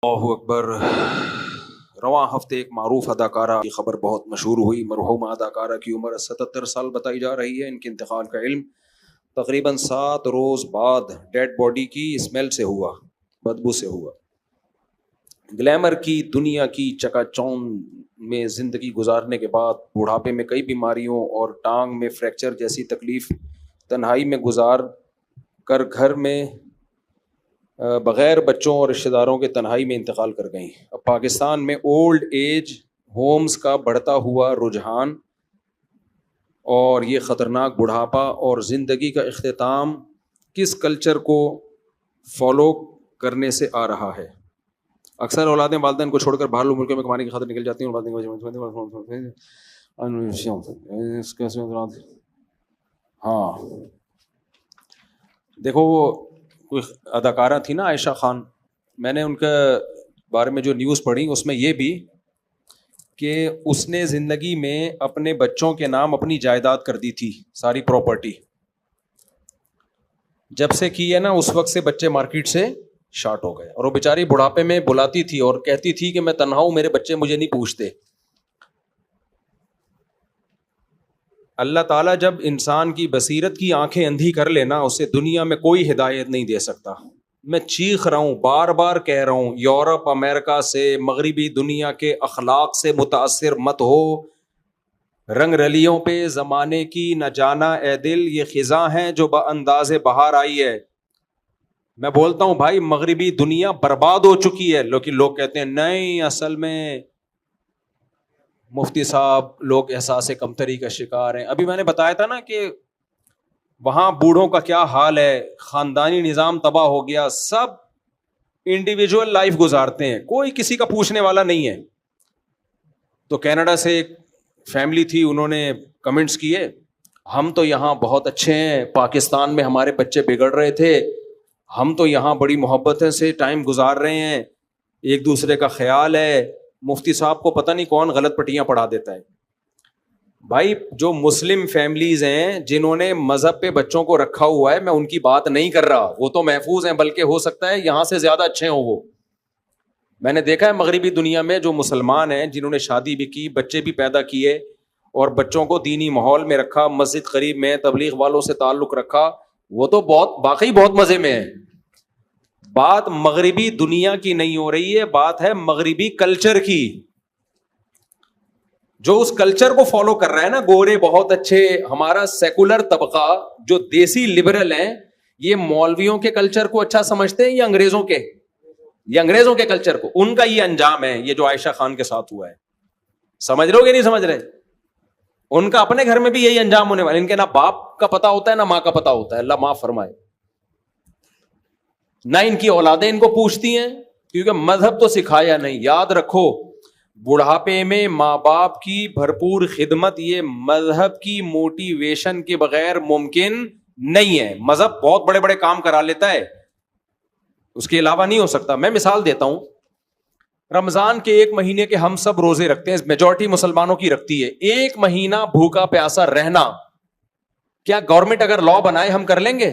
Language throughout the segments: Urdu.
اللہ اکبر۔ رواں ہفتے ایک معروف اداکارہ کی خبر بہت مشہور ہوئی۔ مرحومہ اداکارہ کی عمر 77 سال بتائی جا رہی ہے۔ ان کے انتقال کا علم تقریباً 7 روز بعد ڈیڈ باڈی کی اسمیل سے ہوا، بدبو سے ہوا۔ گلیمر کی دنیا کی چکا چوند میں زندگی گزارنے کے بعد بڑھاپے میں کئی بیماریوں اور ٹانگ میں فریکچر جیسی تکلیف تنہائی میں گزار کر گھر میں بغیر بچوں اور رشتہ داروں کے تنہائی میں انتقال کر گئیں۔ اب پاکستان میں اولڈ ایج ہومز کا بڑھتا ہوا رجحان اور یہ خطرناک بڑھاپا اور زندگی کا اختتام کس کلچر کو فالو کرنے سے آ رہا ہے؟ اکثر اولادیں والدین کو چھوڑ کر باہر ملکوں میں کمانے کی خاطر نکل جاتی ہیں۔ ہاں دیکھو، وہ کوئی اداکارہ تھی نا عائشہ خان، میں نے ان کے بارے میں جو نیوز پڑھی اس میں یہ بھی کہ اس نے زندگی میں اپنے بچوں کے نام اپنی جائیداد کر دی تھی، ساری پراپرٹی۔ جب سے کی ہے نا اس وقت سے بچے مارکیٹ سے شارٹ ہو گئے، اور وہ بیچاری بڑھاپے میں بلاتی تھی اور کہتی تھی کہ میں تنہا ہوں، میرے بچے مجھے نہیں پوچھتے۔ اللہ تعالیٰ جب انسان کی بصیرت کی آنکھیں اندھی کر لینا، اسے دنیا میں کوئی ہدایت نہیں دے سکتا۔ میں چیخ رہا ہوں، بار بار کہہ رہا ہوں، یورپ امریکہ سے مغربی دنیا کے اخلاق سے متاثر مت ہو۔ رنگ رلیوں پہ زمانے کی نہ جانا اے دل، یہ خزاں ہیں جو بانداز بہار آئی ہے۔ میں بولتا ہوں بھائی، مغربی دنیا برباد ہو چکی ہے، لیکن لوگ کہتے ہیں نہیں، اصل میں مفتی صاحب لوگ احساس کمتری کا شکار ہیں۔ ابھی میں نے بتایا تھا نا کہ وہاں بوڑھوں کا کیا حال ہے، خاندانی نظام تباہ ہو گیا، سب انڈیویجول لائف گزارتے ہیں، کوئی کسی کا پوچھنے والا نہیں ہے۔ تو کینیڈا سے ایک فیملی تھی، انہوں نے کمنٹس کیے، ہم تو یہاں بہت اچھے ہیں، پاکستان میں ہمارے بچے بگڑ رہے تھے، ہم تو یہاں بڑی محبت سے ٹائم گزار رہے ہیں، ایک دوسرے کا خیال ہے۔ مفتی صاحب کو پتہ نہیں کون غلط پٹیاں پڑھا دیتا ہے۔ بھائی جو مسلم فیملیز ہیں جنہوں نے مذہب پہ بچوں کو رکھا ہوا ہے، میں ان کی بات نہیں کر رہا، وہ تو محفوظ ہیں، بلکہ ہو سکتا ہے یہاں سے زیادہ اچھے ہوں وہ۔ میں نے دیکھا ہے مغربی دنیا میں جو مسلمان ہیں جنہوں نے شادی بھی کی، بچے بھی پیدا کیے اور بچوں کو دینی ماحول میں رکھا، مسجد قریب میں، تبلیغ والوں سے تعلق رکھا، وہ تو واقعی بہت مزے میں ہے۔ بات مغربی دنیا کی نہیں ہو رہی ہے، بات ہے مغربی کلچر کی۔ جو اس کلچر کو فالو کر رہا ہے نا، گورے بہت اچھے، ہمارا سیکولر طبقہ جو دیسی لبرل ہیں، یہ مولویوں کے کلچر کو اچھا سمجھتے ہیں یا انگریزوں کے؟ یہ انگریزوں کے کلچر کو، ان کا یہ انجام ہے، یہ جو عائشہ خان کے ساتھ ہوا ہے۔ سمجھ رہے ہو کہ نہیں سمجھ رہے؟ ان کا اپنے گھر میں بھی یہی انجام ہونے والا۔ ان کے نہ باپ کا پتا ہوتا ہے نہ ماں کا پتا ہوتا ہے، اللہ معاف فرمائے۔ نہ ان کی اولادیں ان کو پوچھتی ہیں، کیونکہ مذہب تو سکھایا نہیں۔ یاد رکھو، بڑھاپے میں ماں باپ کی بھرپور خدمت یہ مذہب کی موٹیویشن کے بغیر ممکن نہیں ہے۔ مذہب بہت بڑے بڑے کام کرا لیتا ہے، اس کے علاوہ نہیں ہو سکتا۔ میں مثال دیتا ہوں، رمضان کے 1 مہینے کے ہم سب روزے رکھتے ہیں، میجورٹی مسلمانوں کی رکھتی ہے۔ 1 مہینہ بھوکا پیاسا رہنا، کیا گورنمنٹ اگر لا بنائے ہم کر لیں گے؟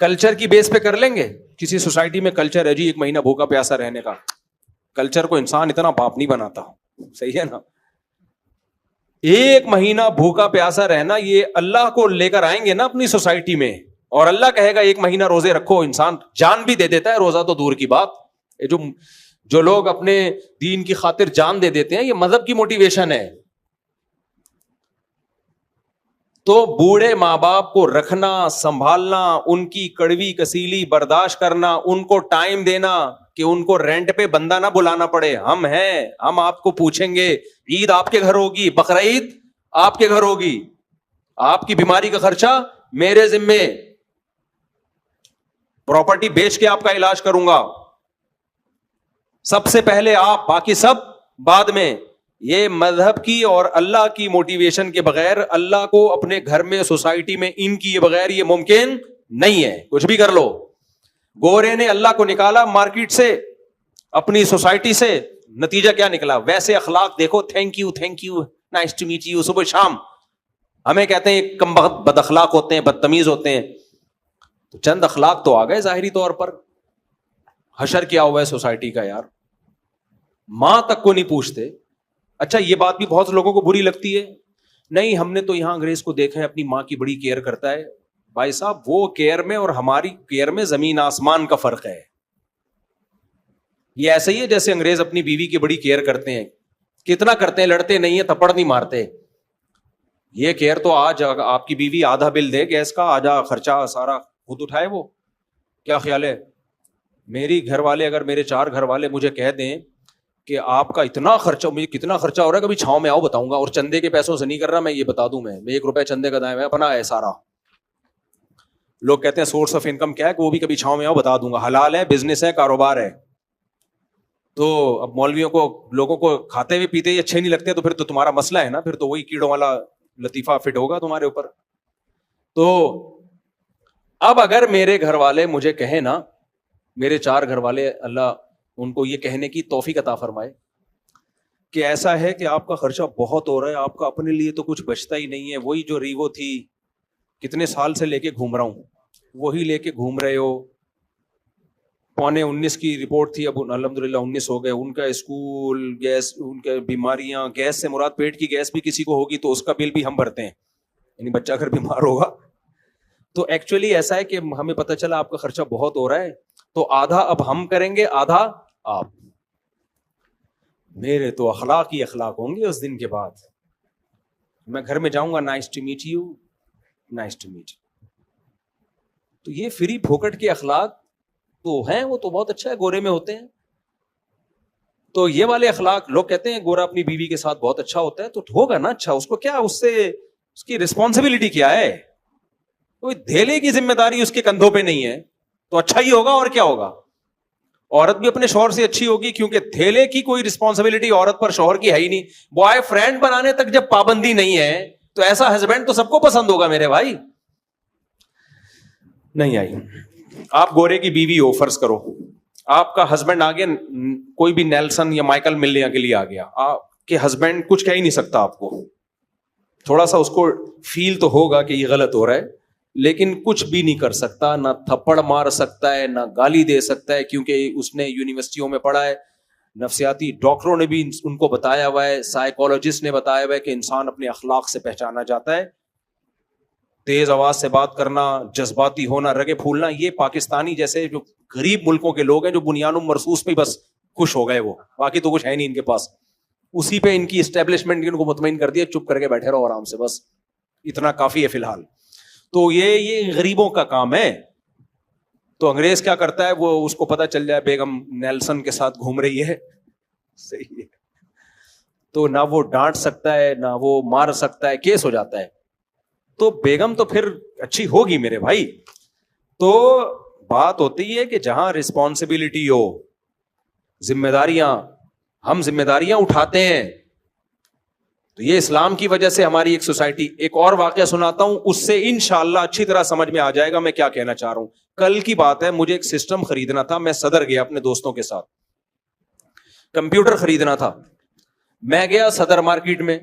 کلچر کی بیس پہ کر لیں گے؟ کسی سوسائٹی میں کلچر ہے جی 1 مہینہ بھوکا پیاسا رہنے کا، کلچر کو انسان اتنا باپ نہیں بناتا، صحیح ہے نا؟ 1 مہینہ بھوکا پیاسا رہنا، یہ اللہ کو لے کر آئیں گے نا اپنی سوسائٹی میں، اور اللہ کہے گا 1 مہینہ روزے رکھو، انسان جان بھی دے دیتا ہے، روزہ تو دور کی بات۔ جو لوگ اپنے دین کی خاطر جان دے دیتے ہیں، یہ مذہب کی موٹیویشن ہے۔ تو بوڑھے ماں باپ کو رکھنا، سنبھالنا، ان کی کڑوی کسیلی برداشت کرنا، ان کو ٹائم دینا کہ ان کو رینٹ پہ بندہ نہ بلانا پڑے۔ ہم ہیں، ہم آپ کو پوچھیں گے، عید آپ کے گھر ہوگی، بقرعید آپ کے گھر ہوگی، آپ کی بیماری کا خرچہ میرے ذمے، پراپرٹی بیچ کے آپ کا علاج کروں گا، سب سے پہلے آپ، باقی سب بعد میں۔ یہ مذہب کی اور اللہ کی موٹیویشن کے بغیر، اللہ کو اپنے گھر میں، سوسائٹی میں ان کی بغیر یہ ممکن نہیں ہے۔ کچھ بھی کر لو، گورے نے اللہ کو نکالا مارکیٹ سے، اپنی سوسائٹی سے، نتیجہ کیا نکلا؟ ویسے اخلاق دیکھو، thank you, nice to meet you, صبح شام ہمیں کہتے ہیں کم بخت بد اخلاق ہوتے ہیں، بدتمیز ہوتے ہیں، تو چند اخلاق تو آ گئے ظاہری طور پر۔ حشر کیا ہوا ہے سوسائٹی کا یار, ماں تک کو نہیں پوچھتے. اچھا یہ بات بھی بہت لوگوں کو بری لگتی ہے, نہیں ہم نے تو یہاں انگریز کو دیکھا ہے اپنی ماں کی بڑی کیئر کرتا ہے. بھائی صاحب وہ کیئر میں اور ہماری کیئر میں زمین آسمان کا فرق ہے. یہ ایسا ہی ہے جیسے انگریز اپنی بیوی کی بڑی کیئر کرتے ہیں. کتنا کرتے ہیں, لڑتے نہیں ہیں, تھپڑ نہیں مارتے. یہ کیئر تو آج آپ کی بیوی آدھا بل دے گیس کا, آدھا خرچہ سارا خود اٹھائے. وہ کیا خیال ہے, میری گھر والے اگر میرے 4 گھر والے مجھے کہہ دیں کہ آپ کا اتنا خرچہ, مجھے کتنا خرچہ ہو رہا ہے, کبھی چھاؤں میں آؤ بتاؤں گا, اور چندے کے پیسوں سے نہیں کر رہا میں, یہ بتا دوں میں 1 روپے چندے کا دائیں میں اپنا ہے سارا. لوگ کہتے ہیں سورس آف انکم کیا ہے, کہ وہ بھی کبھی چھاؤں میں آؤ بتا دوں گا, حلال ہے, بزنس ہے, کاروبار ہے. تو اب مولویوں کو, لوگوں کو کھاتے ہوئے پیتے ہی اچھے نہیں لگتے, تو پھر تو تمہارا مسئلہ ہے نا, پھر تو وہی کیڑوں والا لطیفہ فٹ ہوگا تمہارے اوپر. تو اب اگر میرے گھر والے مجھے کہیں نا, میرے 4 گھر والے, اللہ ان کو یہ کہنے کی توفیق عطا فرمائے کہ ایسا ہے کہ آپ کا خرچہ بہت ہو رہا ہے, آپ کا اپنے لیے تو کچھ بچتا ہی نہیں ہے, وہی جو ریوو تھی کتنے سال سے لے کے گھوم رہا ہوں, وہی لے کے گھوم رہے ہو. 19 کی رپورٹ تھی, اب الحمدللہ 19 ہو گئے. ان کا اسکول, گیس, ان کے بیماریاں, گیس سے مراد پیٹ کی گیس بھی کسی کو ہوگی تو اس کا بل بھی ہم بھرتے ہیں, یعنی بچہ اگر بیمار ہوگا تو ایکچولی ایسا ہے کہ ہمیں پتہ چلا آپ کا خرچہ بہت ہو رہا ہے, تو آدھا اب ہم کریں گے, آدھا آپ. میرے تو اخلاق ہی اخلاق ہوں گے اس دن کے بعد. میں گھر میں جاؤں گا, nice to meet you, nice to meet you. تو یہ فری پھوکٹ کے اخلاق تو ہیں, وہ تو بہت اچھا ہے, گورے میں ہوتے ہیں. تو یہ والے اخلاق, لوگ کہتے ہیں گورا اپنی بیوی کے ساتھ بہت اچھا ہوتا ہے, تو ہوگا نا اچھا, اس کو کیا, اس سے اس کی رسپانسبلٹی کیا ہے, کوئی دھیلے کی ذمہ داری اس کے کندھوں پہ نہیں ہے, تو اچھا ہی ہوگا. اور کیا ہوگا, عورت بھی اپنے شوہر سے اچھی ہوگی, کیونکہ تھیلے کی کوئی رسپانسبلٹی عورت پر شوہر کی ہے ہی نہیں. بوائے فرینڈ بنانے تک جب پابندی نہیں ہے تو ایسا ہسبینڈ تو سب کو پسند ہوگا میرے بھائی. نہیں آئی, آپ گورے کی بیوی ہو, فرض کرو آپ کا ہسبینڈ آگے, کوئی بھی نیلسن یا مائیکل ملنے کے لیے آ گیا, آپ کے ہسبینڈ کچھ کہہ ہی نہیں سکتا آپ کو. تھوڑا سا اس کو فیل تو ہوگا کہ یہ غلط ہو رہا ہے, لیکن کچھ بھی نہیں کر سکتا, نہ تھپڑ مار سکتا ہے, نہ گالی دے سکتا ہے, کیونکہ اس نے یونیورسٹیوں میں پڑھا ہے, نفسیاتی ڈاکٹروں نے بھی ان کو بتایا ہوا ہے, سائیکولوجسٹ نے بتایا ہوا ہے کہ انسان اپنے اخلاق سے پہچانا جاتا ہے. تیز آواز سے بات کرنا, جذباتی ہونا, رگے پھولنا, یہ پاکستانی جیسے جو غریب ملکوں کے لوگ ہیں جو بنیاد مرصوص پہ بس خوش ہو گئے, وہ باقی تو کچھ ہے نہیں ان کے پاس, اسی پہ ان کی اسٹیبلشمنٹ ان کو مطمئن کر دیا, چپ کر کے بیٹھے رہو آرام سے, بس اتنا کافی ہے فی الحال. تو یہ غریبوں کا کام ہے. تو انگریز کیا کرتا ہے, وہ اس کو پتا چل جائے بیگم نیلسن کے ساتھ گھوم رہی ہے, صحیح ہے, تو نہ وہ ڈانٹ سکتا ہے نہ وہ مار سکتا ہے, کیس ہو جاتا ہے. تو بیگم تو پھر اچھی ہوگی میرے بھائی. تو بات ہوتی ہے کہ جہاں رسپانسبلٹی ہو, ذمہ داریاں, ہم ذمہ داریاں اٹھاتے ہیں, تو یہ اسلام کی وجہ سے ہماری ایک سوسائٹی. ایک اور واقعہ سناتا ہوں, اس سے انشاءاللہ اچھی طرح سمجھ میں آ جائے گا میں کیا کہنا چاہ رہا ہوں. کل کی بات ہے, مجھے ایک سسٹم خریدنا تھا, میں صدر گیا اپنے دوستوں کے ساتھ, کمپیوٹر خریدنا تھا. میں گیا صدر مارکیٹ میں,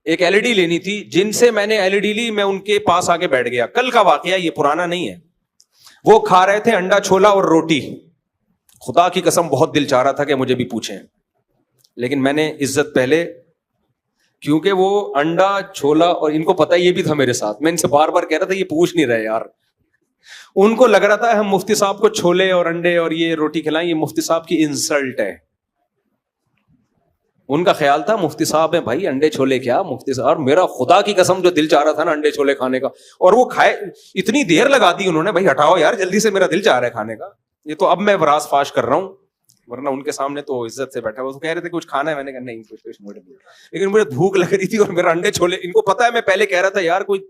ایک ایل ای ڈی لینی تھی, جن سے میں نے ایل ای ڈی لی, میں ان کے پاس آ کے بیٹھ گیا. کل کا واقعہ, یہ پرانا نہیں ہے. وہ کھا رہے تھے انڈا چھولا اور روٹی, خدا کی قسم بہت دل چاہ رہا تھا کہ مجھے بھی پوچھیں, لیکن میں نے عزت پہلے, کیونکہ وہ انڈا چھولا, اور ان کو پتا یہ بھی تھا میرے ساتھ, میں ان سے بار بار کہہ رہا تھا یہ پوچھ نہیں رہے یار. ان کو لگ رہا تھا ہم مفتی صاحب کو چھولے اور انڈے اور یہ روٹی کھلائیں, یہ مفتی صاحب کی انسلٹ ہے. ان کا خیال تھا مفتی صاحب ہیں بھائی, انڈے چھولے کیا مفتی صاحب. اور میرا خدا کی قسم جو دل چاہ رہا تھا نا انڈے چھولے کھانے کا, اور وہ کھائے, اتنی دیر لگا دی انہوں نے, بھائی ہٹاؤ یار جلدی سے, میرا دل چاہ رہا ہے کھانے کا. یہ تو اب میں راز فاش کر رہا ہوں, ورنہ ان کے سامنے تو عزت سے بیٹھا. وہ کہہ رہے تھے کچھ کھانا ہے, میں نے کہا نہیں کچھ, لیکن مجھے بھوک لگ رہی تھی, اور میرا انڈے چھولے, ان کو پتا ہے میں پہلے کہہ رہا تھا یار کوئی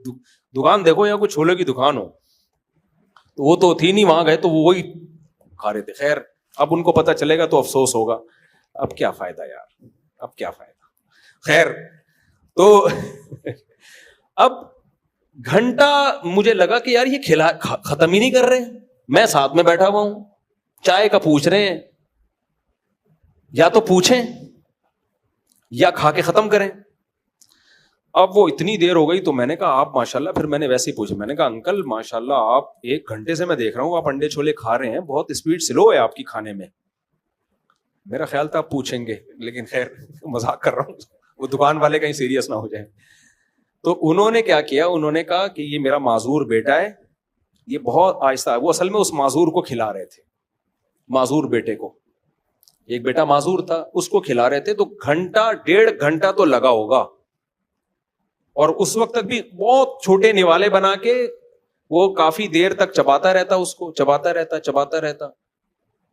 دکان دیکھو یا کوئی چھولے کی دکان ہو, تو وہ تو تھی نہیں, وہاں گئے تو وہی کھا رہے تھے. خیر اب ان کو پتا چلے گا تو افسوس ہوگا, اب کیا فائدہ یار, اب کیا فائدہ. خیر تو اب گھنٹہ مجھے لگا کہ یار یہ ختم ہی نہیں کر رہے. میں ساتھ میں بیٹھا ہوا ہوں, چائے کا پوچھ رہے ہیں, یا تو پوچھیں یا کھا کے ختم کریں. اب وہ اتنی دیر ہو گئی تو میں نے کہا آپ ماشاءاللہ، پھر میں نے ویسے ہی پوچھا، میں نے کہا انکل ماشاءاللہ آپ 1 گھنٹے سے میں دیکھ رہا ہوں آپ انڈے چھولے کھا رہے ہیں، بہت اسپیڈ سلو ہے آپ کی کھانے میں. میرا خیال تھا آپ پوچھیں گے، لیکن خیر مذاق کر رہا ہوں، وہ دکان والے کہیں سیریس نہ ہو جائے. تو انہوں نے کیا کیا، انہوں نے کہا کہ یہ میرا معذور بیٹا ہے، یہ بہت آہستہ ہے. وہ اصل میں اس معذور کو کھلا رہے تھے، معذور بیٹے کو، ایک بیٹا معذور تھا اس کو کھلا رہے تھے. تو 1.5 گھنٹہ تو لگا ہوگا، اور اس وقت تک بھی بہت چھوٹے نوالے بنا کے وہ کافی دیر تک چباتا رہتا، اس کو چباتا رہتا.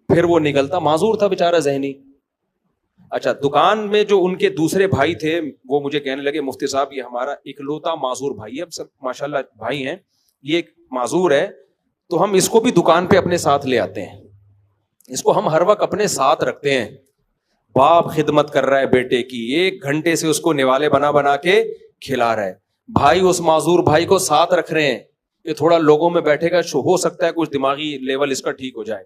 پھر وہ نکلتا، معذور تھا بیچارہ ذہنی. اچھا، دکان میں جو ان کے دوسرے بھائی تھے وہ مجھے کہنے لگے مفتی صاحب یہ ہمارا اکلوتا معذور بھائی ہے، اب سب ماشاءاللہ بھائی ہیں، یہ ایک معذور ہے تو ہم اس کو بھی دکان پہ اپنے ساتھ لے آتے ہیں، اس کو ہم ہر وقت اپنے ساتھ رکھتے ہیں. باپ خدمت کر رہا ہے بیٹے کی، 1 گھنٹے سے اس کو نوالے بنا بنا کے کھلا رہا ہے. بھائی اس معذور بھائی کو ساتھ رکھ رہے ہیں کہ تھوڑا لوگوں میں بیٹھے گا، ہو سکتا ہے کچھ دماغی لیول اس کا ٹھیک ہو جائے.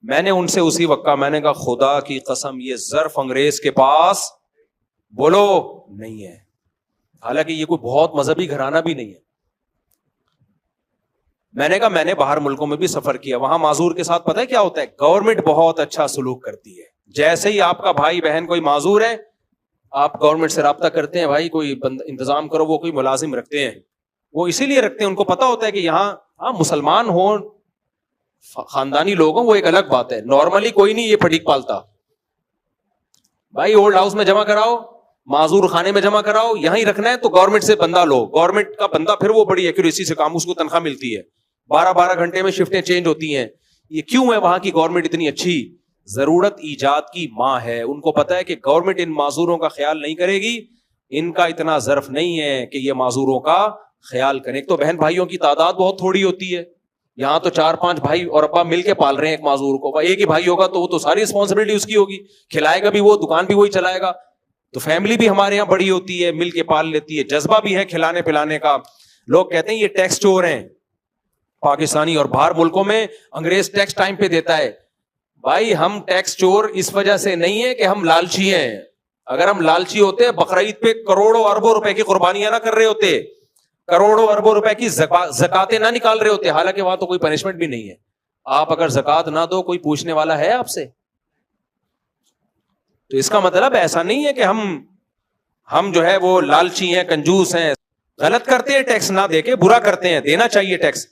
میں نے ان سے اسی وقت کہا، میں نے کہا خدا کی قسم یہ ظرف انگریز کے پاس بولو نہیں ہے، حالانکہ یہ کوئی بہت مذہبی گھرانہ بھی نہیں ہے. میں نے کہا میں نے باہر ملکوں میں بھی سفر کیا، وہاں معذور کے ساتھ پتہ ہے کیا ہوتا ہے، گورنمنٹ بہت اچھا سلوک کرتی ہے. جیسے ہی آپ کا بھائی بہن کوئی معذور ہے آپ گورنمنٹ سے رابطہ کرتے ہیں، بھائی کوئی انتظام کرو، وہ کوئی ملازم رکھتے ہیں. وہ اسی لیے رکھتے ہیں، ان کو پتا ہوتا ہے کہ یہاں مسلمان ہوں، خاندانی لوگ ہوں، وہ ایک الگ بات ہے، نارملی کوئی نہیں یہ پھٹیک پالتا. بھائی اولڈ ہاؤس میں جمع کراؤ، معذور خانے میں جمع کراؤ، یہاں ہی رکھنا ہے تو گورنمنٹ سے بندہ لو، گورنمنٹ کا بندہ پھر وہ بڑی ایکوریسی سے کام، اس کو تنخواہ ملتی ہے، 12 گھنٹے میں شفٹیں چینج ہوتی ہیں. یہ کیوں ہے وہاں کی گورنمنٹ اتنی اچھی؟ ضرورت ایجاد کی ماں ہے، ان کو پتا ہے کہ گورنمنٹ ان معذوروں کا خیال نہیں کرے گی، ان کا اتنا ظرف نہیں ہے کہ یہ معذوروں کا خیال کریں. ایک تو بہن بھائیوں کی تعداد بہت تھوڑی ہوتی ہے، یہاں تو 4-5 بھائی اور ابا مل کے پال رہے ہیں ایک معذور کو. ایک ہی بھائی ہوگا تو وہ تو ساری رسپانسبلٹی اس کی ہوگی، کھلائے گا بھی وہ، دکان بھی وہی چلائے گا. تو فیملی بھی ہمارے یہاں بڑی ہوتی ہے، مل کے پال لیتی ہے، جذبہ بھی ہے کھلانے پلانے کا. لوگ کہتے ہیں یہ ٹیکس چور ہیں پاکستانی، اور باہر ملکوں میں انگریز ٹیکس ٹائم پہ دیتا ہے. بھائی ہم ٹیکس چور اس وجہ سے نہیں ہے کہ ہم لالچی ہیں. اگر ہم لالچی ہوتے بقرعید پہ کروڑوں اربوں روپے کی قربانیاں نہ کر رہے ہوتے، کروڑوں اربوں روپے کی زکاتیں نہ نکال رہے ہوتے، حالانکہ وہاں تو کوئی پنشمنٹ بھی نہیں ہے. آپ اگر زکات نہ دو کوئی پوچھنے والا ہے آپ سے؟ تو اس کا مطلب ایسا نہیں ہے کہ ہم جو ہے وہ لالچی ہیں، کنجوس ہیں. غلط کرتے ہیں ٹیکس نہ دے کے، برا کرتے ہیں، دینا چاہیے ٹیکس،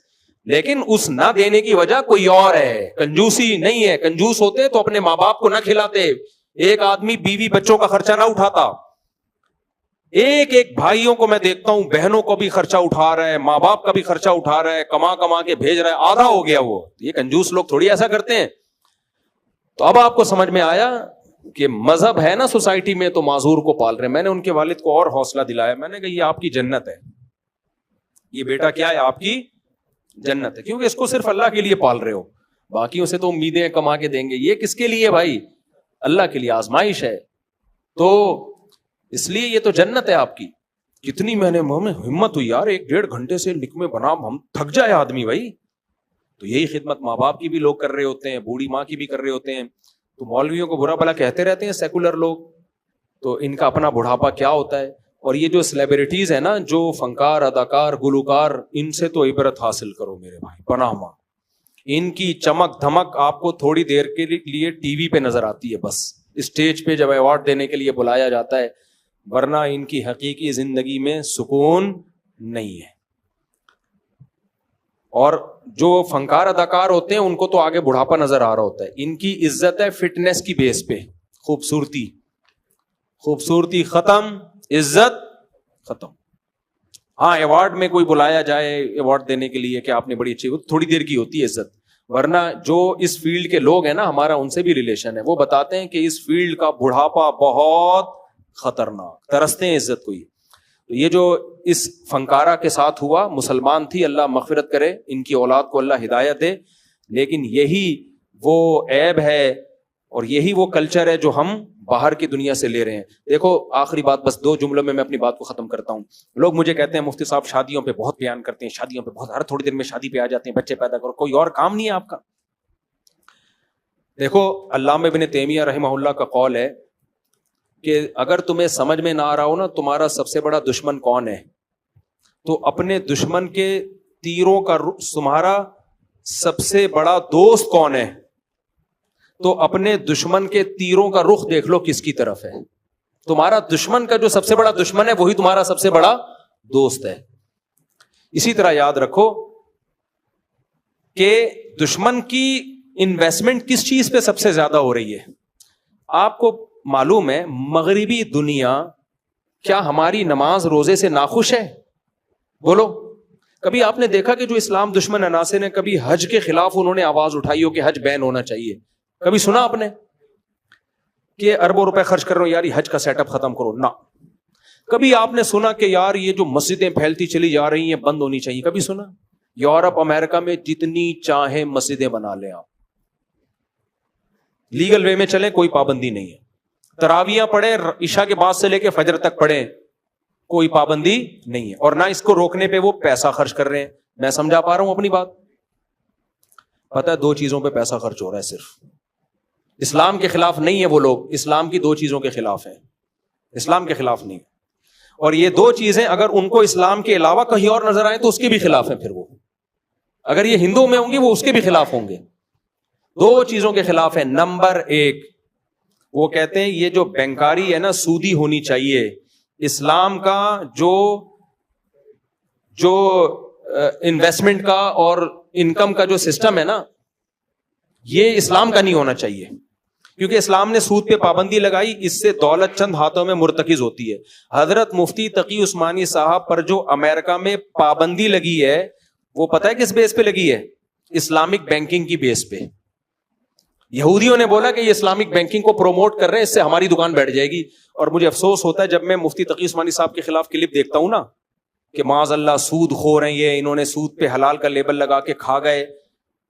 لیکن اس نہ دینے کی وجہ کوئی اور ہے، کنجوسی نہیں ہے. کنجوس ہوتے تو اپنے ماں باپ کو نہ کھلاتے، ایک آدمی بیوی بچوں کا خرچہ نہ اٹھاتا. ایک بھائیوں کو میں دیکھتا ہوں، بہنوں کو بھی خرچہ اٹھا رہا ہے، ماں باپ کا بھی خرچہ اٹھا رہا ہے، کما کے بھیج رہا ہے، آدھا ہو گیا. وہ یہ کنجوس لوگ تھوڑی ایسا کرتے ہیں. تو اب آپ کو سمجھ میں آیا کہ مذہب ہے نا سوسائٹی میں تو معذور کو پال رہے ہیں. میں نے ان کے والد کو اور حوصلہ دلایا، میں نے کہا یہ آپ کی جنت ہے، یہ بیٹا کیا ہے آپ کی جنت ہے، کیونکہ اس کو صرف اللہ کے لیے پال رہے ہو، باقیوں سے تو امیدیں کما کے دیں گے. یہ کس کے لیے بھائی؟ اللہ کے لیے، آزمائش ہے. تو اس لیے یہ تو جنت ہے آپ کی. کتنی میں نے ہمت ہوئی یار، 1-1.5 گھنٹے سے نکمے بنا، ہم تھک جائے آدمی بھائی. تو یہی خدمت ماں باپ کی بھی لوگ کر رہے ہوتے ہیں، بوڑھی ماں کی بھی کر رہے ہوتے ہیں. تو مولویوں کو برا بھلا کہتے رہتے ہیں سیکولر لوگ، تو ان کا اپنا بڑھاپا کیا ہوتا ہے. اور یہ جو سیلیبریٹیز ہیں نا، جو فنکار، اداکار، گلوکار، ان سے تو عبرت حاصل کرو میرے بھائی، پناہ ماں. ان کی چمک دھمک آپ کو تھوڑی دیر کے لیے ٹی وی پہ نظر آتی ہے، بس اسٹیج پہ جب ایوارڈ دینے کے لیے بلایا جاتا ہے، ورنہ ان کی حقیقی زندگی میں سکون نہیں ہے. اور جو فنکار اداکار ہوتے ہیں ان کو تو آگے بڑھاپا نظر آ رہا ہوتا ہے. ان کی عزت ہے فٹنس کی بیس پہ، خوبصورتی ختم، عزت ختم. ہاں ایوارڈ میں کوئی بلایا جائے ایوارڈ دینے کے لیے کہ آپ نے بڑی اچھی، تھوڑی دیر کی ہوتی ہے عزت. ورنہ جو اس فیلڈ کے لوگ ہیں نا، ہمارا ان سے بھی ریلیشن ہے، وہ بتاتے ہیں کہ اس فیلڈ کا بڑھاپا بہت خطرناک، ترستے ہیں عزت کو. تو یہ جو اس فنکارہ کے ساتھ ہوا، مسلمان تھی، اللہ مغفرت کرے، ان کی اولاد کو اللہ ہدایت دے، لیکن یہی وہ عیب ہے اور یہی وہ کلچر ہے جو ہم باہر کی دنیا سے لے رہے ہیں. دیکھو آخری بات، بس 2 جملوں میں اپنی بات کو ختم کرتا ہوں. لوگ مجھے کہتے ہیں مفتی صاحب شادیوں پہ بہت بیان کرتے ہیں، شادیوں پہ بہت، ہر تھوڑی دیر میں شادی پہ آ جاتے ہیں، بچے پیدا کرو، کوئی اور کام نہیں ہے آپ کا؟ دیکھو علامہ ابن تیمیہ رحمہ اللہ کا قول ہے، کہ اگر تمہیں سمجھ میں نہ آ رہا ہو نا تمہارا سب سے بڑا دشمن کون ہے, تو اپنے دشمن کے تیروں کا تمہارا سب سے بڑا دوست کون ہے, تو اپنے دشمن کے تیروں کا رخ دیکھ لو کس کی طرف ہے. تمہارا دشمن کا جو سب سے بڑا دشمن ہے وہی تمہارا سب سے بڑا دوست ہے. اسی طرح یاد رکھو کہ دشمن کی انویسٹمنٹ کس چیز پہ سب سے زیادہ ہو رہی ہے. آپ کو معلوم ہے مغربی دنیا کیا ہماری نماز روزے سے ناخوش ہے؟ بولو. کبھی آپ نے دیکھا کہ جو اسلام دشمن عناصر ہیں کبھی حج کے خلاف انہوں نے آواز اٹھائی ہو کہ حج بین ہونا چاہیے؟ کبھی سنا آپ نے کہ اربوں روپے خرچ کر رہے ہو یار یہ حج کا سیٹ اپ ختم کرو؟ نہ. کبھی آپ نے سنا کہ یار یہ جو مسجدیں پھیلتی چلی جا رہی ہیں بند ہونی چاہیے؟ کبھی سنا؟ یورپ امریکہ میں جتنی چاہیں مسجدیں بنا لیں آپ, لیگل وے میں چلیں, کوئی پابندی نہیں ہے. تراویاں پڑھیں عشاء کے بعد سے لے کے فجر تک پڑھیں, کوئی پابندی نہیں ہے, اور نہ اس کو روکنے پہ وہ پیسہ خرچ کر رہے ہیں. میں سمجھا پا رہا ہوں اپنی بات؟ پتہ ہے دو چیزوں پہ پیسہ خرچ ہو رہا ہے صرف. اسلام کے خلاف نہیں ہے وہ لوگ, اسلام کی دو چیزوں کے خلاف ہیں, اسلام کے خلاف نہیں. اور یہ دو چیزیں اگر ان کو اسلام کے علاوہ کہیں اور نظر آئے تو اس کے بھی خلاف ہیں. پھر وہ اگر یہ ہندو میں ہوں گی وہ اس کے بھی خلاف ہوں گے. دو چیزوں کے خلاف ہے. نمبر ایک, وہ کہتے ہیں یہ جو بینکاری ہے نا سودی ہونی چاہیے. اسلام کا جو انویسٹمنٹ کا اور انکم کا جو سسٹم ہے نا یہ اسلام کا نہیں ہونا چاہیے, کیونکہ اسلام نے سود پہ پابندی لگائی, اس سے دولت چند ہاتھوں میں مرتکز ہوتی ہے. حضرت مفتی تقی عثمانی صاحب پر جو امریکہ میں پابندی لگی ہے وہ پتہ ہے کس بیس پہ لگی ہے؟ اسلامک بینکنگ کی بیس پہ. یہودیوں نے بولا کہ یہ اسلامک بینکنگ کو پروموٹ کر رہے ہیں, اس سے ہماری دکان بیٹھ جائے گی. اور مجھے افسوس ہوتا ہے جب میں مفتی تقی عثمانی صاحب کے خلاف کلپ دیکھتا ہوں نا کہ معاذ اللہ سود خور ہیں یہ, انہوں نے سود پہ حلال کا لیبل لگا کے کھا گئے.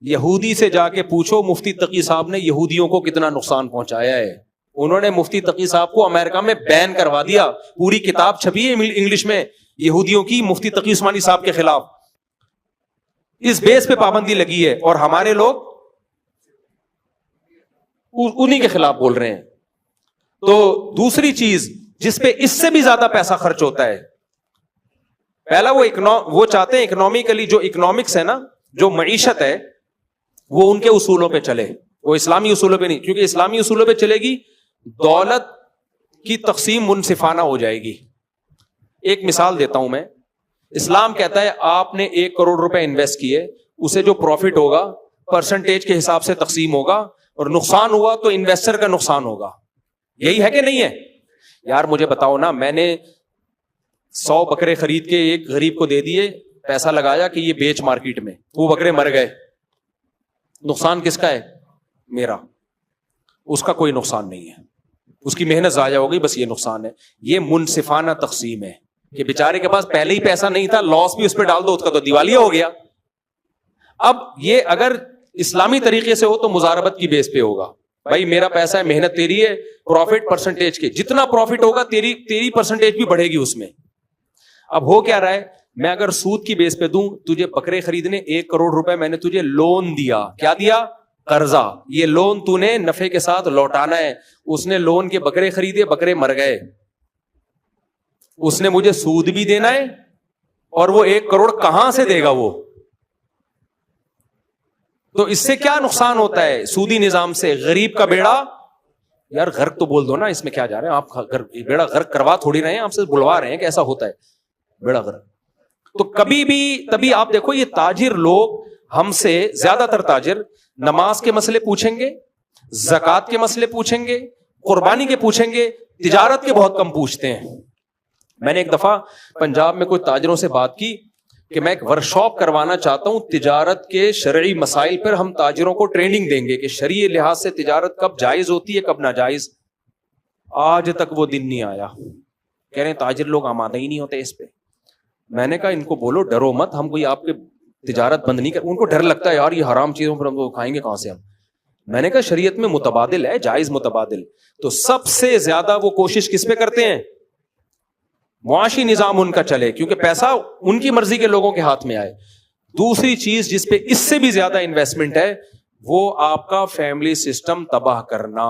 یہودی سے جا کے پوچھو مفتی تقی صاحب نے یہودیوں کو کتنا نقصان پہنچایا ہے. انہوں نے مفتی تقی صاحب کو امریکہ میں بین کروا دیا, پوری کتاب چھپی ہے انگلش میں یہودیوں کی مفتی تقی عثمانی صاحب کے خلاف. اس بیس پہ پابندی لگی ہے اور ہمارے لوگ انہی کے خلاف بول رہے ہیں. تو دوسری چیز جس پہ اس سے بھی زیادہ پیسہ خرچ ہوتا ہے, پہلا وہ چاہتے ہیں اکنامکلی, جو اکنامکس ہے نا جو معیشت ہے وہ ان کے اصولوں پہ چلے, وہ اسلامی اصولوں پہ نہیں, کیونکہ اسلامی اصولوں پہ چلے گی دولت کی تقسیم منصفانہ ہو جائے گی. ایک مثال دیتا ہوں میں. اسلام کہتا ہے آپ نے 1 کروڑ روپے انویسٹ کیے, اسے جو پروفٹ ہوگا پرسنٹیج کے حساب سے تقسیم ہوگا, اور نقصان ہوا تو انویسٹر کا نقصان ہوگا. یہی ہے کہ نہیں ہے؟ یار مجھے بتاؤ نا, میں نے 100 بکرے خرید کے ایک غریب کو دے دیے, پیسہ لگایا کہ یہ بیچ مارکیٹ میں, وہ بکرے مر گئے, نقصان کس کا ہے؟ میرا. اس کا کوئی نقصان نہیں ہے, اس کی محنت ضائع ہو گئی, بس یہ نقصان ہے. یہ منصفانہ تقسیم ہے کہ بیچارے کے پاس پہلے ہی پیسہ نہیں تھا, لاس بھی اس پہ ڈال دو, اس کا تو دیوالیہ ہو گیا. اب یہ اگر اسلامی طریقے سے ہو تو مزاربت کی بیس پہ ہوگا. بھائی میرا پیسہ ہے, محنت تیری ہے, پروفٹ پرسنٹیج کے, جتنا پروفٹ ہوگا تیری پرسنٹیج بھی بڑھے گی اس میں. اب ہو کیا رہا ہے, میں اگر سود کی بیس پہ دوں تجھے بکرے خریدنے 1 کروڑ روپے میں نے تجھے لون دیا. کیا دیا؟ قرضہ. یہ لون تو نے نفع کے ساتھ لوٹانا ہے. اس نے لون کے بکرے خریدے, بکرے مر گئے, اس نے مجھے سود بھی دینا ہے, اور وہ 1 کروڑ کہاں سے دے گا وہ؟ تو اس سے کیا نقصان ہوتا ہے سودی نظام سے؟ غریب کا بیڑا, یار غرق تو بول دو نا, اس میں کیا جا رہے ہیں آپ؟ بیڑا غرق کروا تھوڑی رہے ہیں, آپ سے بلوا رہے ہیں کہ ایسا ہوتا ہے بیڑا غرق. تو کبھی بھی تبھی آپ دیکھو یہ تاجر لوگ ہم سے زیادہ تر تاجر نماز کے مسئلے پوچھیں گے, زکوٰۃ کے مسئلے پوچھیں گے, قربانی کے پوچھیں گے, تجارت کے بہت کم پوچھتے ہیں. میں نے ایک دفعہ پنجاب میں کوئی تاجروں سے بات کی کہ میں ایک ورکشاپ کروانا چاہتا ہوں تجارت کے شرعی مسائل پر, ہم تاجروں کو ٹریننگ دیں گے کہ شرعی لحاظ سے تجارت کب جائز ہوتی ہے کب ناجائز. آج تک وہ دن نہیں آیا, کہہ رہے ہیں تاجر لوگ آمادہ ہی نہیں ہوتے اس پہ. میں نے کہا ان کو بولو ڈرو مت, ہم کوئی آپ کے تجارت بند نہیں کر. ان کو ڈر لگتا ہے یار یہ حرام چیزوں پر ہم کو کھائیں گے کہاں سے ہم. میں نے کہا شریعت میں متبادل ہے, جائز متبادل. تو سب سے زیادہ وہ کوشش کس پہ کرتے ہیں؟ معاشی نظام ان کا چلے, کیونکہ پیسہ ان کی مرضی کے لوگوں کے ہاتھ میں آئے. دوسری چیز جس پہ اس سے بھی زیادہ انویسٹمنٹ ہے وہ آپ کا فیملی سسٹم تباہ کرنا.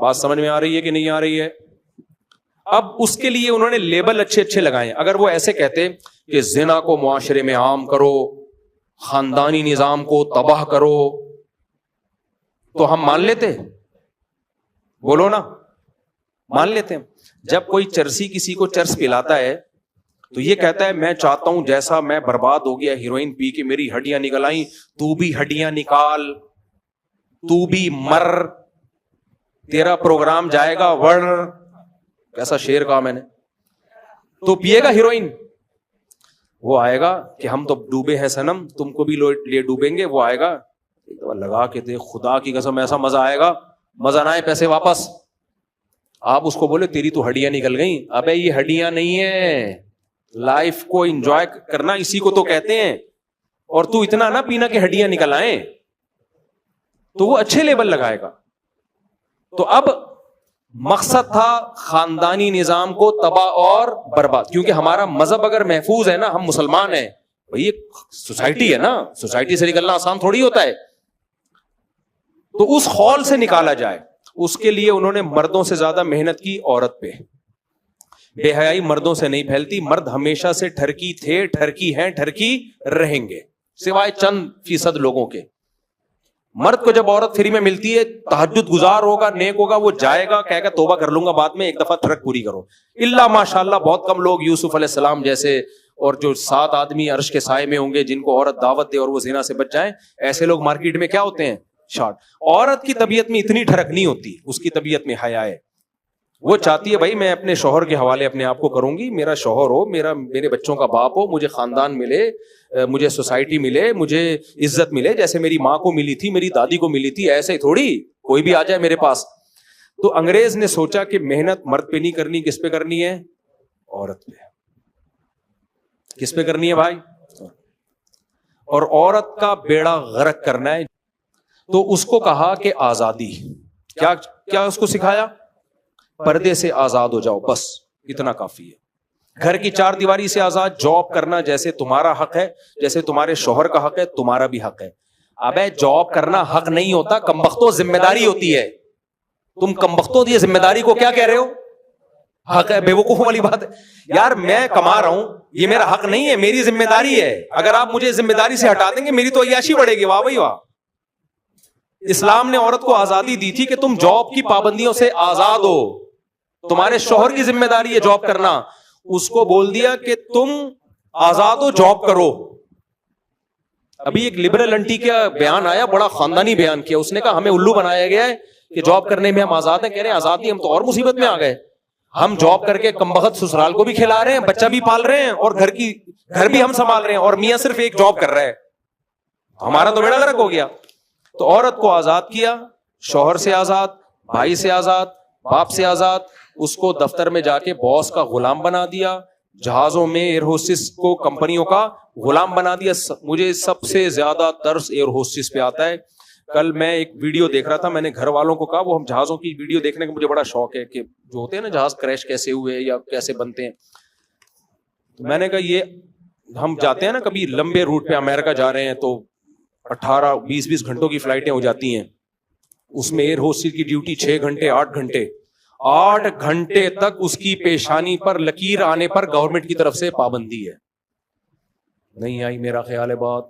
بات سمجھ میں آ رہی ہے کہ نہیں آ رہی ہے؟ اب اس کے لیے انہوں نے لیبل اچھے اچھے لگائے. اگر وہ ایسے کہتے کہ زنا کو معاشرے میں عام کرو, خاندانی نظام کو تباہ کرو, تو ہم مان لیتے؟ بولو نا, مان لیتے ہیں. جب کوئی چرسی کسی کو چرس پلاتا ہے تو یہ کہتا ہے میں چاہتا ہوں جیسا میں برباد ہو گیا ہیروئن پی کے میری ہڈیاں نکل آئیں, تو بھی ہڈیاں نکال, تو بھی مر, تیرا پروگرام جائے گا ور. کیسا شعر کہا میں نے. تو پیے گا ہیروئن, وہ آئے گا کہ ہم تو ڈوبے ہیں صنم, تم کو بھی لے ڈوبیں گے. وہ آئے گا لگا کے دے, خدا کی قسم ایسا مزہ آئے گا, مزہ نہ آئے پیسے واپس. آپ اس کو بولے تیری تو ہڈیاں نکل گئیں. ابے یہ ہڈیاں نہیں ہے, لائف کو انجوائے کرنا اسی کو تو کہتے ہیں. اور تو اتنا نہ پینا کہ ہڈیاں نکل آئیں. تو وہ اچھے لیبل لگائے گا. تو اب مقصد تھا خاندانی نظام کو تباہ اور برباد, کیونکہ ہمارا مذہب اگر محفوظ ہے نا, ہم مسلمان ہیں بھائی, یہ سوسائٹی ہے نا, سوسائٹی سے نکلنا آسان تھوڑی ہوتا ہے. تو اس خول سے نکالا جائے, اس کے لیے انہوں نے مردوں سے زیادہ محنت کی عورت پہ. بے حیائی مردوں سے نہیں پھیلتی, مرد ہمیشہ سے ٹھرکی تھے, ٹھرکی ہیں, ٹھرکی رہیں گے, سوائے چند فیصد لوگوں کے. مرد کو جب عورت فری میں ملتی ہے, تہجد گزار ہوگا, نیک ہوگا, وہ جائے گا کہے گا توبہ کر لوں گا بعد میں, ایک دفعہ ٹھرک پوری کرو. اللہ ماشاءاللہ بہت کم لوگ یوسف علیہ السلام جیسے, اور جو 7 آدمی عرش کے سائے میں ہوں گے جن کو عورت دعوت دے اور وہ زنا سے بچ جائیں, ایسے لوگ مارکیٹ میں کیا ہوتے ہیں, شارٹ. عورت کی طبیعت میں اتنی ٹھڑک نہیں ہوتی, اس کی طبیعت میں حیا ہے. وہ چاہتی ہے بھائی میں اپنے شوہر کے حوالے اپنے آپ کو کروں گی, میرا شوہر ہو, میرے بچوں کا باپ ہو, مجھے خاندان ملے, مجھے سوسائٹی ملے, مجھے عزت ملے, جیسے میری ماں کو ملی تھی, میری دادی کو ملی تھی. ایسے ہی تھوڑی کوئی بھی آ جائے میرے پاس. تو انگریز نے سوچا کہ محنت مرد پہ نہیں کرنی, کس پہ کرنی ہے, عورت پہ. کس پہ کرنی ہے بھائی, اور عورت کا بیڑا غرق کرنا ہے. تو اس کو کہا کہ آزادی, کیا اس کو سکھایا, پردے سے آزاد ہو جاؤ, بس اتنا کافی ہے. گھر کی 4 دیواری سے آزاد, جاب کرنا جیسے تمہارا حق ہے, جیسے تمہارے شوہر کا حق ہے, تمہارا بھی حق ہے. ابے جاب کرنا حق نہیں ہوتا, کمبختوں ذمہ داری ہوتی ہے. تم کمبختوں یہ ذمہ داری کو کیا کہہ رہے ہو, حق ہے. بے وقوفوں والی بات ہے یار, میں کما رہا ہوں, یہ میرا حق نہیں ہے, میری ذمہ داری ہے. اگر آپ مجھے ذمہ داری سے ہٹا دیں گے میری تو عیاشی بڑھے گی. واہ بھائی واہ. اسلام نے عورت کو آزادی دی تھی کہ تم جاب کی پابندیوں سے آزاد ہو, تمہارے شوہر کی ذمہ داری ہے جاب کرنا. اس کو بول دیا کہ تم آزاد ہو, جاب کرو. ابھی ایک لبرل انٹی کا بیان آیا, بڑا خاندانی بیان کیا. اس نے کہا ہمیں الو بنایا گیا ہے کہ جاب کرنے میں ہم آزاد ہیں. کہہ رہے ہیں آزاد نہیں, ہم تو اور مصیبت میں آ گئے. ہم جاب کر کے کمبخت سسرال کو بھی کھلا رہے ہیں, بچہ بھی پال رہے ہیں, اور گھر بھی ہم سنبھال رہے ہیں, اور میاں صرف ایک جاب کر رہا ہے. ہمارا تو بیڑا غرق ہو گیا. تو عورت کو آزاد کیا, شوہر سے آزاد, بھائی سے آزاد, باپ سے آزاد. اس کو دفتر میں جا کے باس کا غلام بنا دیا, جہازوں میں ایئر ہوسٹس کو کمپنیوں کا غلام بنا دیا. مجھے سب سے زیادہ ترس ایئر ہوسٹس پہ آتا ہے. کل میں ایک ویڈیو دیکھ رہا تھا, میں نے گھر والوں کو کہا, وہ ہم جہازوں کی ویڈیو دیکھنے کا مجھے بڑا شوق ہے کہ جو ہوتے ہیں نا جہاز کریش کیسے ہوئے یا کیسے بنتے ہیں. تو میں نے کہا یہ ہم جاتے ہیں نا کبھی لمبے روٹ پہ, امریکہ جا رہے ہیں تو 18-20 گھنٹوں کی فلائٹیں ہو جاتی ہیں. اس میں ایئر ہوسٹس کی ڈیوٹی 6 گھنٹے 8 گھنٹے 8 گھنٹے تک اس کی پیشانی پر لکیر آنے پر گورنمنٹ کی طرف سے پابندی ہے. نہیں آئی میرا خیال ہے بات,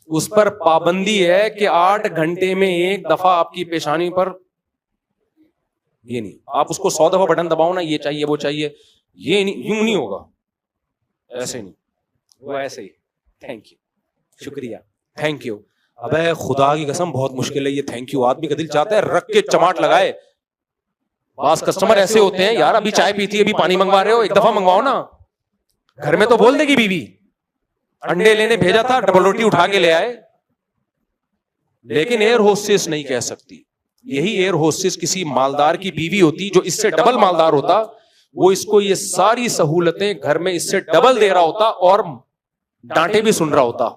اس پر پابندی ہے کہ 8 گھنٹے میں ایک دفعہ آپ کی پیشانی پر, یہ نہیں آپ اس کو 100 دفعہ بٹن دباؤ نا, یہ چاہیے وہ چاہیے, یہ نہیں, یوں نہیں ہوگا, ایسے نہیں, وہ ایسے ہی. تھینک یو, شکریہ, تھینک یو. ابے خدا کی قسم بہت مشکل ہے یہ تھینک یو. آدمی کا دل چاہتا ہے رکھ کے چماٹ لگائے. بعض کسٹمر ایسے ہوتے ہیں, یار ابھی چائے پیتی ہے, ابھی پانی منگوا رہے ہو, ایک دفعہ منگواؤ نا. گھر میں تو بول دے گی بیوی, انڈے لینے بھیجا تھا, ڈبل روٹی اٹھا کے لے آئے. لیکن ایئر ہوسٹس نہیں کہہ سکتی. یہی ایئر ہوسٹس کسی مالدار کی بیوی ہوتی جو اس سے ڈبل مالدار ہوتا, وہ اس کو یہ ساری سہولتیں گھر میں اس سے ڈبل دے رہا ہوتا اور ڈانٹے بھی سن رہا ہوتا.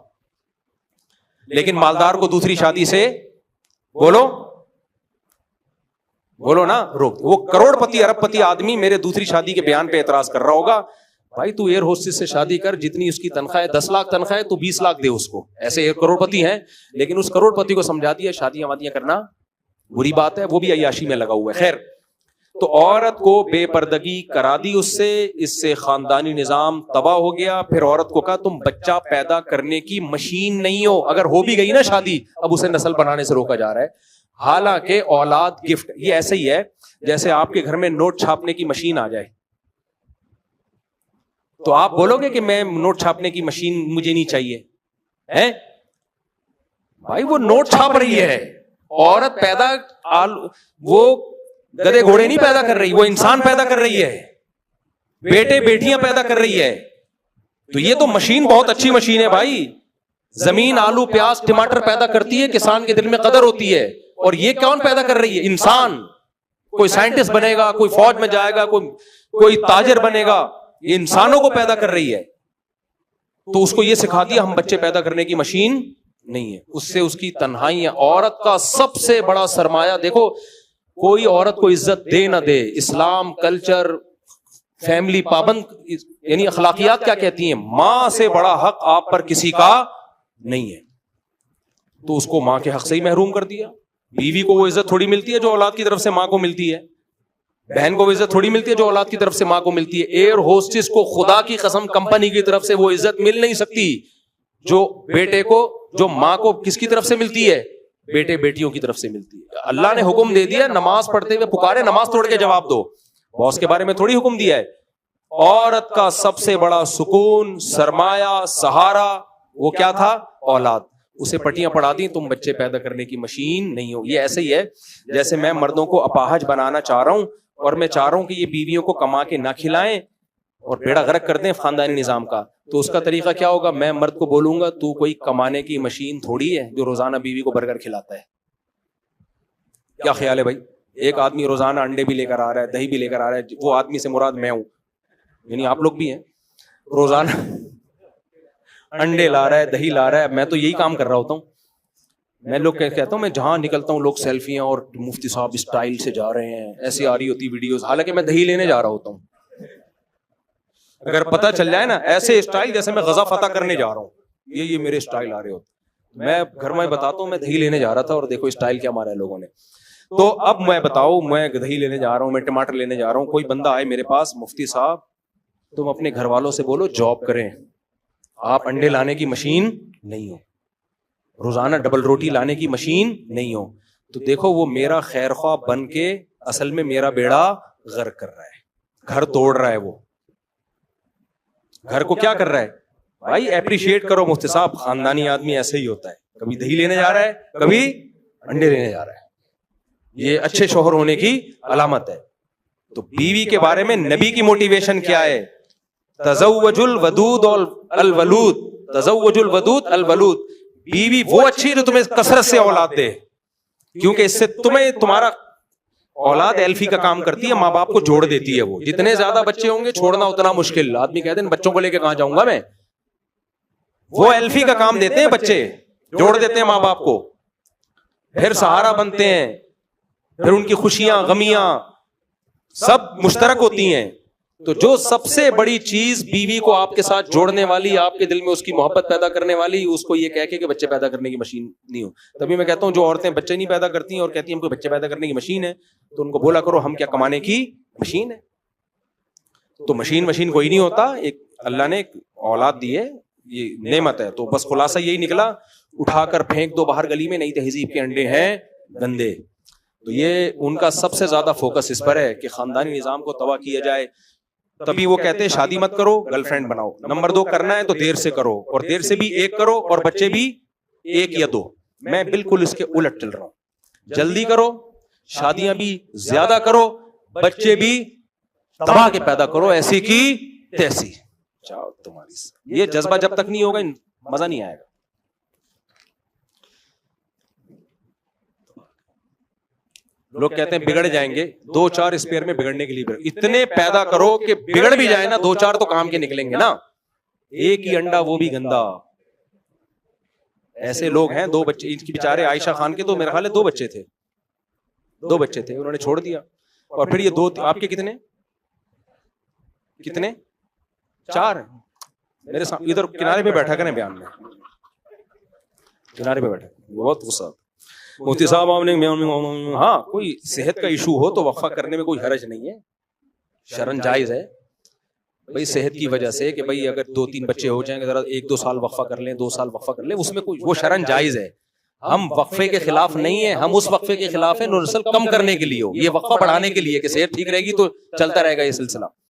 لیکن مالدار کو دوسری شادی سے بولو نا روک. وہ کروڑ پتی ارب پتی آدمی میرے دوسری شادی کے بیان پہ اعتراض کر رہا ہوگا, بھائی تو ایئر ہوسٹس سے شادی کر, جتنی اس کی تنخواہ ہے 10 لاکھ تنخواہ ہے تو 20 لاکھ دے اس کو. ایسے ایک کروڑ پتی ہیں, لیکن اس کروڑ پتی کو سمجھا دیا شادیاں وادیاں کرنا بری بات ہے, وہ بھی عیاشی میں لگا ہوا ہے. خیر, تو عورت کو بے پردگی کرا دی اس سے خاندانی نظام تباہ ہو گیا. پھر عورت کو کہا تم بچہ پیدا کرنے کی مشین نہیں ہو. اگر ہو بھی گئی نا شادی, اب اسے نسل بنانے سے روکا جا رہا ہے. حالانکہ اولاد گفٹ, یہ ایسے ہی ہے جیسے آپ کے گھر میں نوٹ چھاپنے کی مشین آ جائے, تو آپ بولو گے کہ میں نوٹ چھاپنے کی مشین مجھے نہیں چاہیے ہے؟ بھائی وہ نوٹ چھاپ رہی ہے, عورت پیدا وہ گدے گھوڑے نہیں پیدا کر رہی, وہ انسان پیدا کر رہی ہے, بیٹے بیٹیاں پیدا کر رہی ہے. تو یہ تو مشین بہت اچھی مشین ہے بھائی. زمین آلو پیاز ٹماٹر پیدا کرتی ہے, کسان کے دل میں قدر ہوتی ہے. اور یہ کون پیدا کر رہی ہے؟ انسان. کوئی سائنٹسٹ بنے گا, کوئی فوج میں جائے گا, کوئی تاجر بنے گا, یہ انسانوں کو پیدا کر رہی ہے. تو اس کو یہ سکھا دیا ہم بچے پیدا کرنے کی مشین نہیں ہے. اس سے اس کی تنہائی ہے. عورت کا سب سے بڑا سرمایہ, دیکھو کوئی عورت کو عزت دے نہ دے, اسلام, کلچر, فیملی پابند, یعنی اخلاقیات کیا کہتی ہیں, ماں سے بڑا حق آپ پر کسی کا نہیں ہے. تو اس کو ماں کے حق سے ہی محروم کر دیا. بیوی کو وہ عزت تھوڑی ملتی ہے جو اولاد کی طرف سے ماں کو ملتی ہے. بہن کو وہ عزت تھوڑی ملتی ہے جو اولاد کی طرف سے ماں کو ملتی ہے. ایئر ہوسٹس کو خدا کی قسم کمپنی کی طرف سے وہ عزت مل نہیں سکتی جو بیٹے کو, جو ماں کو کس کی طرف سے ملتی ہے, بیٹے بیٹیوں کی طرف سے ملتی ہے. اللہ نے حکم دے دیا نماز پڑھتے ہوئے پکارے, نماز توڑ کے جواب دو. باس کے بارے میں تھوڑی حکم دیا ہے. عورت کا سب سے بڑا سکون, سرمایہ, سہارا وہ کیا تھا؟ اولاد. اسے پٹیاں پڑھا دی, تم بچے پیدا کرنے کی مشین نہیں ہو. یہ ایسے ہی ہے جیسے میں مردوں کو اپاہج بنانا چاہ رہا ہوں, اور میں چاہ رہا ہوں کہ یہ بیویوں کو کما کے نہ کھلائیں اور بیڑا غرق کر دیں خاندانی نظام کا. تو اس کا طریقہ کیا ہوگا؟ میں مرد کو بولوں گا تو کوئی کمانے کی مشین تھوڑی ہے جو روزانہ بیوی کو برگر کھلاتا ہے. کیا خیال ہے بھائی؟ ایک آدمی روزانہ انڈے بھی لے کر آ رہا ہے, دہی بھی لے کر آ رہا ہے. وہ آدمی سے مراد میں ہوں, یعنی آپ لوگ بھی ہیں. روزانہ انڈے لا رہا ہے, دہی لا رہا ہے. میں تو یہی کام کر رہا ہوتا ہوں. میں لوگ کہتا ہوں, میں جہاں نکلتا ہوں لوگ سیلفیاں اور مفتی صاحب اسٹائل سے جا رہے ہیں, ایسی آ رہی ہوتی ویڈیوز, حالانکہ میں دہی لینے جا رہا ہوتا ہوں. اگر پتہ چل جائے نا ایسے اسٹائل جیسے میں غزہ فتح کرنے جا رہا ہوں, یہ میرے اسٹائل آ رہے ہوتے, میں گھر میں بتاتا ہوں میں دہی لینے جا رہا تھا اور دیکھو اسٹائل کیا مارا ہے لوگوں نے. تو اب میں بتاؤ, میں دہی لینے جا رہا ہوں, میں ٹماٹر لینے جا رہا ہوں, کوئی بندہ آئے میرے پاس, مفتی صاحب تم اپنے گھر والوں سے بولو جاب کریں, آپ انڈے لانے کی مشین نہیں ہو, روزانہ ڈبل روٹی لانے کی مشین نہیں ہو. تو دیکھو وہ میرا خیر خواہ بن کے اصل میں میرا بیڑا غرق کر رہا ہے, گھر توڑ رہا ہے. وہ گھر کو کیا کر رہا ہے بھائی؟ اپریشیٹ کرو مفتی صاحب, خاندانی آدمی ایسے ہی ہوتا ہے, کبھی دہی لینے جا رہا ہے, کبھی انڈے لینے جا رہا ہے. یہ اچھے شوہر ہونے کی علامت ہے. تو بیوی کے بارے میں نبی کی موٹیویشن کیا ہے؟ تزوج الودود الولود, تزوج الودود الولود. بیوی وہ اچھی جو تمہیں کثرت سے اولاد دے, کیونکہ اس سے تمہیں تمہارا اولاد ایلفی کا کام کرتی ہے, ماں باپ کو جوڑ دیتی ہے. وہ جتنے زیادہ بچے ہوں گے چھوڑنا اتنا مشکل. آدمی کہتے ہیں بچوں کو لے کے کہاں جاؤں گا میں, وہ ایلفی کا کام دیتے ہیں, بچے جوڑ دیتے ہیں ماں باپ کو, پھر سہارا بنتے ہیں, پھر ان کی خوشیاں غمیاں سب مشترک ہوتی ہیں. تو جو سب سے بڑی چیز بیوی کو آپ کے ساتھ جوڑنے والی, آپ کے دل میں اس کی محبت پیدا کرنے والی, اس کو یہ کہہ کے کہ بچے پیدا کرنے کی مشین نہیں ہو. تبھی میں کہتا ہوں جو عورتیں بچے نہیں پیدا کرتی ہیں اور کہتی ہیں ہم کو بچے پیدا کرنے کی مشین ہے, تو ان کو بولا کرو ہم کیا کمانے کی مشین ہے. تو مشین کوئی نہیں ہوتا, ایک اللہ نے اولاد دی ہے, یہ نعمت ہے. تو بس خلاصہ یہی نکلا, اٹھا کر پھینک دو باہر گلی میں, نئی تہذیب کے انڈے ہیں گندے. تو یہ ان کا سب سے زیادہ فوکس اس پر ہے کہ خاندانی نظام کو تباہ کیا جائے. تبھی وہ کہتے ہیں شادی مت کرو, گرل فرینڈ بناؤ. نمبر 2 کرنا ہے تو دیر سے کرو, اور دیر سے بھی 1 کرو, اور بچے بھی 1 یا 2. میں بالکل اس کے الٹ چل رہا ہوں. جلدی کرو, شادیاں بھی زیادہ کرو, بچے بھی تباہ کے پیدا کرو, ایسی کی تیسی. چاہو تمہاری یہ جذبہ جب تک نہیں ہوگا مزہ نہیں آئے گا. لوگ کہتے ہیں بگڑ جائیں گے, 2-4 اسپیئر میں بگڑنے کے لیے اتنے پیدا کرو کہ بگڑ بھی جائے نا, 2-4 تو کام کے نکلیں گے نا. ایک ہی انڈا وہ بھی گندا. ایسے لوگ ہیں, 2 بچے ان کی بیچارے عائشہ خان کے تو میرے خیال ہے 2 بچے تھے, 2 بچے تھے, انہوں نے چھوڑ دیا. اور پھر یہ 2 آپ کے کتنے 4 ہیں میرے سامنے, ادھر کنارے پہ بیٹھا کریں بیان میں, کنارے پہ بیٹھا, بہت غصہ. مفتی صاحب آپ نے ہاں کوئی صحت کا ایشو ہو تو وقفہ کرنے میں کوئی حرج نہیں ہے, شرعاً جائز ہے بھائی, صحت کی وجہ سے کہ بھائی اگر 2-3 بچے ہو جائیں, ذرا 1-2 سال وقفہ کر لیں, 2 سال وقفہ کر لیں, اس میں کوئی وہ شرعاً جائز ہے. ہم وقفے کے خلاف نہیں ہیں, ہم اس وقفے کے خلاف ہیں نسل کم کرنے کے لیے ہو, یہ وقفہ بڑھانے کے لیے کہ صحت ٹھیک رہے گی تو چلتا رہے گا یہ سلسلہ.